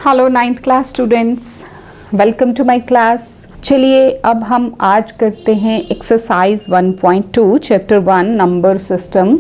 Hello 9th class students, welcome to my class. चलिए अब हम आज करते हैं एक्सरसाइज 1.2 चैप्टर 1 नंबर सिस्टम।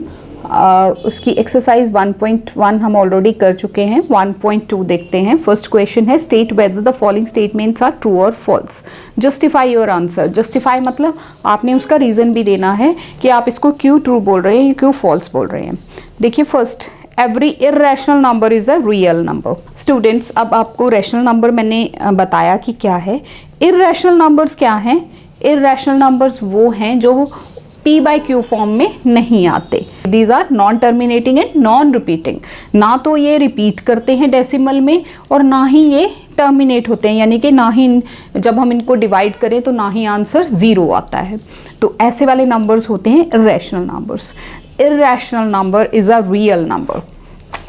उसकी एक्सरसाइज 1.1 हम ऑलरेडी कर चुके हैं। 1.2 देखते हैं। फर्स्ट क्वेश्चन है state whether the following statements are true और false. Justify your answer. Justify मतलब आपने उसका रीज़न भी देना है कि आप इसको क्यों ट्रू बोल रहे हैं, क्यों फॉल्स बोल रहे हैं। देखिए first, every irrational number is a real number. Students, अब आपको रैशनल नंबर मैंने बताया कि क्या है। इरेशनल नंबर्स क्या हैं? इरेशनल नंबर्स वो हैं जो p/q फॉर्म में नहीं आते। These are non terminating and non repeating. ना तो ये रिपीट करते हैं डेसिमल में और ना ही ये टर्मिनेट होते हैं, यानी कि ना ही जब हम इनको डिवाइड करें तो ना ही आंसर 0 आता है। तो ऐसे वाले नंबर्स होते हैं irrational numbers. Irrational number is a real number.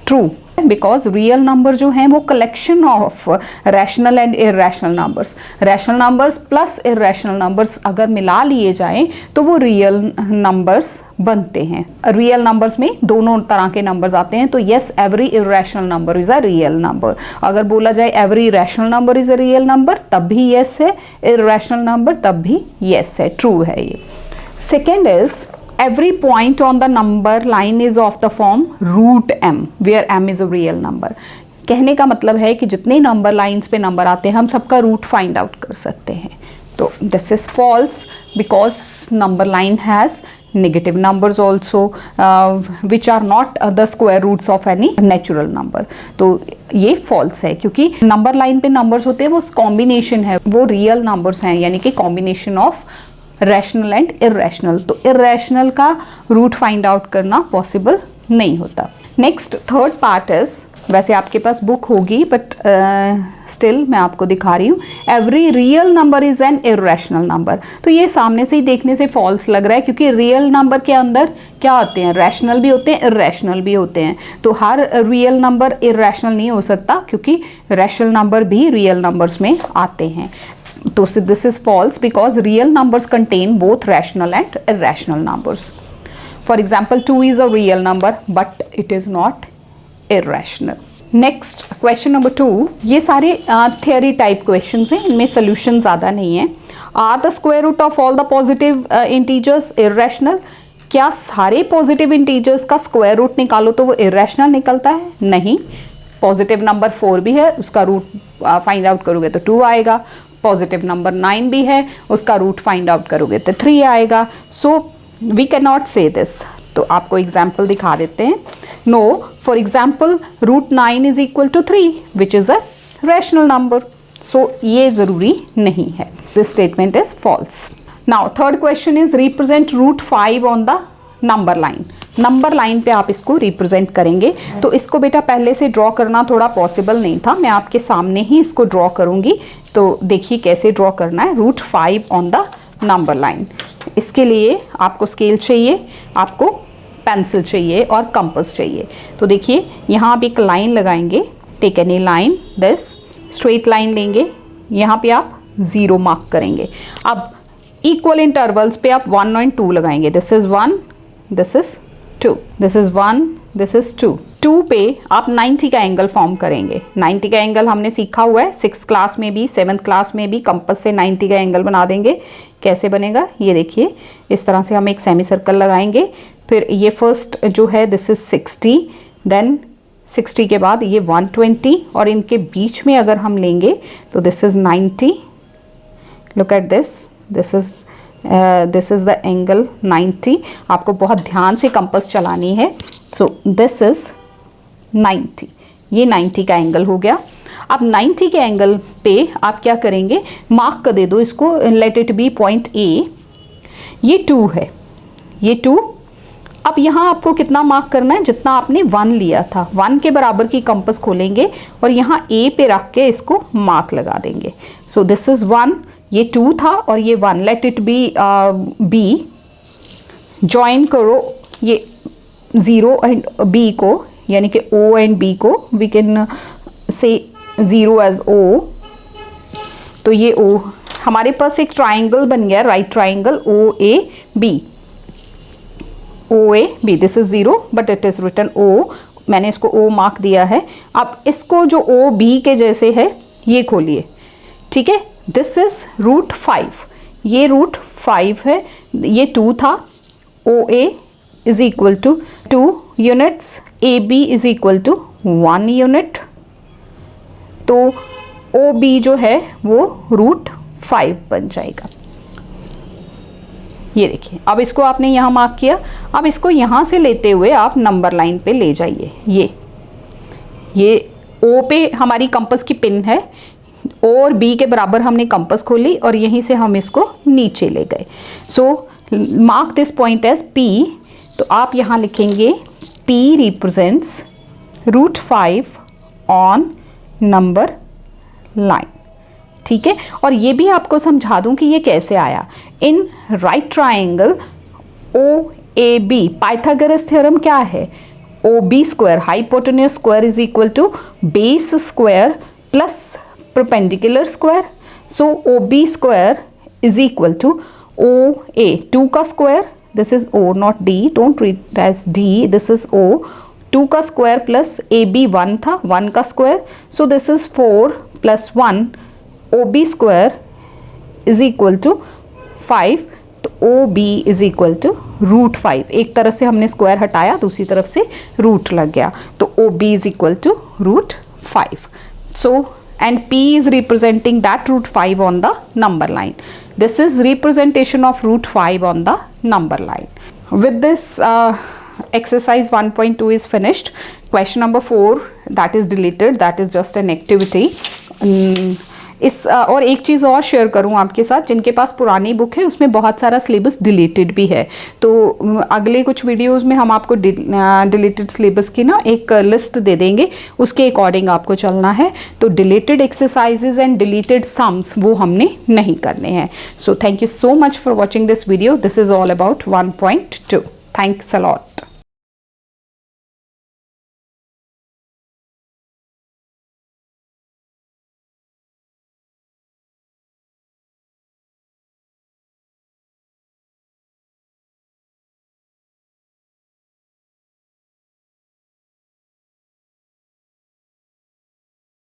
True, because real number जो हैं वो collection of rational and irrational numbers. Rational numbers plus irrational numbers अगर मिला लिए जाएं तो वो रियल नंबर्स बनते हैं। रियल नंबर्स में दोनों तरह के नंबर्स आते हैं। तो yes, every irrational number is a real number. अगर बोला जाए every rational number is a real number तब भी येस है, इरेशनल नंबर तब भी येस है, ट्रू है ये। Second is every point on the number line is of the form root m where m is a real number। कहने का मतलब है कि जितने नंबर लाइंस पे नंबर आते हैं हम सबका रूट फाइंड आउट कर सकते हैं। तो this is false because number line has negative numbers also which are not the square roots of any natural number। तो ये false है क्योंकि नंबर लाइन पे नंबर्स होते हैं वो कॉम्बिनेशन है, वो रियल नंबर्स हैं, यानी कि combination of rational and irrational. तो इरेशनल का रूट फाइंड आउट करना पॉसिबल नहीं होता। नेक्स्ट थर्ड पार्ट इज, वैसे आपके पास बुक होगी बट स्टिल मैं आपको दिखा रही हूँ। Every real number is an irrational number. तो ये सामने से ही देखने से फॉल्स लग रहा है क्योंकि रियल नंबर के अंदर क्या होते हैं, रैशनल भी होते हैं, इरेशनल भी होते हैं। तो हर रियल नंबर इरेशनल नहीं हो सकता क्योंकि रैशनल नंबर भी रियल नंबर्स में आते हैं। तो this is false because real numbers contain both rational and irrational numbers. For example, 2 is a real number but it is not irrational. Next question number 2, ये सारे theory type questions हैं, इनमें solution ज़्यादा नहीं है। Are the square root of all the positive integers irrational? क्या सारे positive integers का स्क्वायर रूट निकालो तो वो इरेशनल निकलता है? नहीं। पॉजिटिव नंबर 4 भी है, उसका रूट फाइंड आउट करोगे तो 2 आएगा। पॉजिटिव नंबर 9 भी है, उसका रूट फाइंड आउट करोगे तो 3 आएगा। So we can not say this. तो आपको एग्जाम्पल दिखा देते हैं। No, for example root 9 is equal to 3 which is a rational number. So ये ज़रूरी नहीं है। This statement is false. Now third question is represent root 5 on the number line. Number line पे आप इसको रिप्रेजेंट करेंगे। तो इसको बेटा पहले से ड्रॉ करना थोड़ा पॉसिबल नहीं था, मैं आपके सामने ही इसको ड्रॉ करूँगी। तो देखिए कैसे ड्रॉ करना है root 5 on the number line. इसके लिए आपको स्केल चाहिए, आपको पेंसिल चाहिए और कंपास चाहिए। तो देखिए यहाँ आप एक लाइन लगाएंगे, take any line, this straight line लेंगे, यहाँ पे आप 0 मार्क करेंगे। अब इक्वल इंटरवल्स पे आप 1 और 2 लगाएंगे। This is 1, this is 2, this is 1, this is 2। 2 पे आप 90 का एंगल फॉर्म करेंगे। 90 का एंगल हमने सीखा हुआ है 6th क्लास में भी, 7th क्लास में भी। कंपास से 90 का एंगल बना देंगे। कैसे बनेगा ये देखिए, इस तरह से हम एक सेमी सर्कल लगाएंगे। फिर ये फर्स्ट जो है दिस इज़ 60, देन 60 के बाद ये 120 और इनके बीच में अगर हम लेंगे तो this is 90। Look at this, this is the angle 90। आपको बहुत ध्यान से कंपास चलानी है। सो दिस इज़ 90, ये 90 का एंगल हो गया। अब 90 के एंगल पे आप क्या करेंगे, मार्क कर दे दो इसको, late it B point A. ये 2 है, ये 2। अब यहाँ आपको कितना मार्क करना है, जितना आपने 1 लिया था, 1 के बराबर की कंपास खोलेंगे और यहाँ ए पे रख के इसको मार्क लगा देंगे। सो दिस इज़ 1, ये 2 था और ये 1, let it be B. Join करो ये 0 एंड बी को, यानी कि O एंड B को we can say 0 as O। तो ये O, हमारे पास एक ट्राइंगल बन गया, right triangle OAB। OAB, this is 0 but it is written O मैंने इसको ओ मार्क दिया है। अब इसको जो ओ बी के जैसे है ये खोलिए, ठीक है। दिस इज √5, ये √5 है, ये 2 था। O A is equal to 2 units, A B is equal to 1 unit. तो ओ बी जो है वो √5 बन जाएगा। ये देखिए, अब इसको आपने यहाँ मार्क किया। अब इसको यहाँ से लेते हुए आप नंबर लाइन पे ले जाइए। ये ओ पे हमारी कंपास की पिन है और बी के बराबर हमने कंपास खोली और यहीं से हम इसको नीचे ले गए। So mark this point as P. तो आप यहाँ लिखेंगे P represents √5 on number line, ठीक है। और ये भी आपको समझा दूं कि ये कैसे आया। In right triangle O A B, Pythagoras theorem क्या है? O B square hypotenuse square is equal to base square plus perpendicular square. So O B square is equal to O A 2 का square, this is O not D, don't read as D, this is O 2 का square plus A B 1 था, 1 का square. So this is 4 + 1, O B square is equal to 5। तो O B is equal to √5। एक तरफ से हमने square हटाया, दूसरी तरफ से रूट लग गया, तो O B is equal to √5। So and P is representing that √5 on the number line. This is representation of √5 on the number line. With this exercise 1.2 is finished. Question number 4 that is deleted, that is just an activity. इस और एक चीज़ और share करूं आपके साथ, जिनके पास पुरानी book है उसमें बहुत सारा सिलेबस डिलीटेड भी है। तो अगले कुछ वीडियोस में हम आपको डिलीटेड सिलेबस की ना एक लिस्ट दे देंगे, उसके अकॉर्डिंग आपको चलना है। तो deleted exercises and deleted sums वो हमने नहीं करने हैं। So thank you so much for watching this video. This is all about 1.2. Thanks a lot.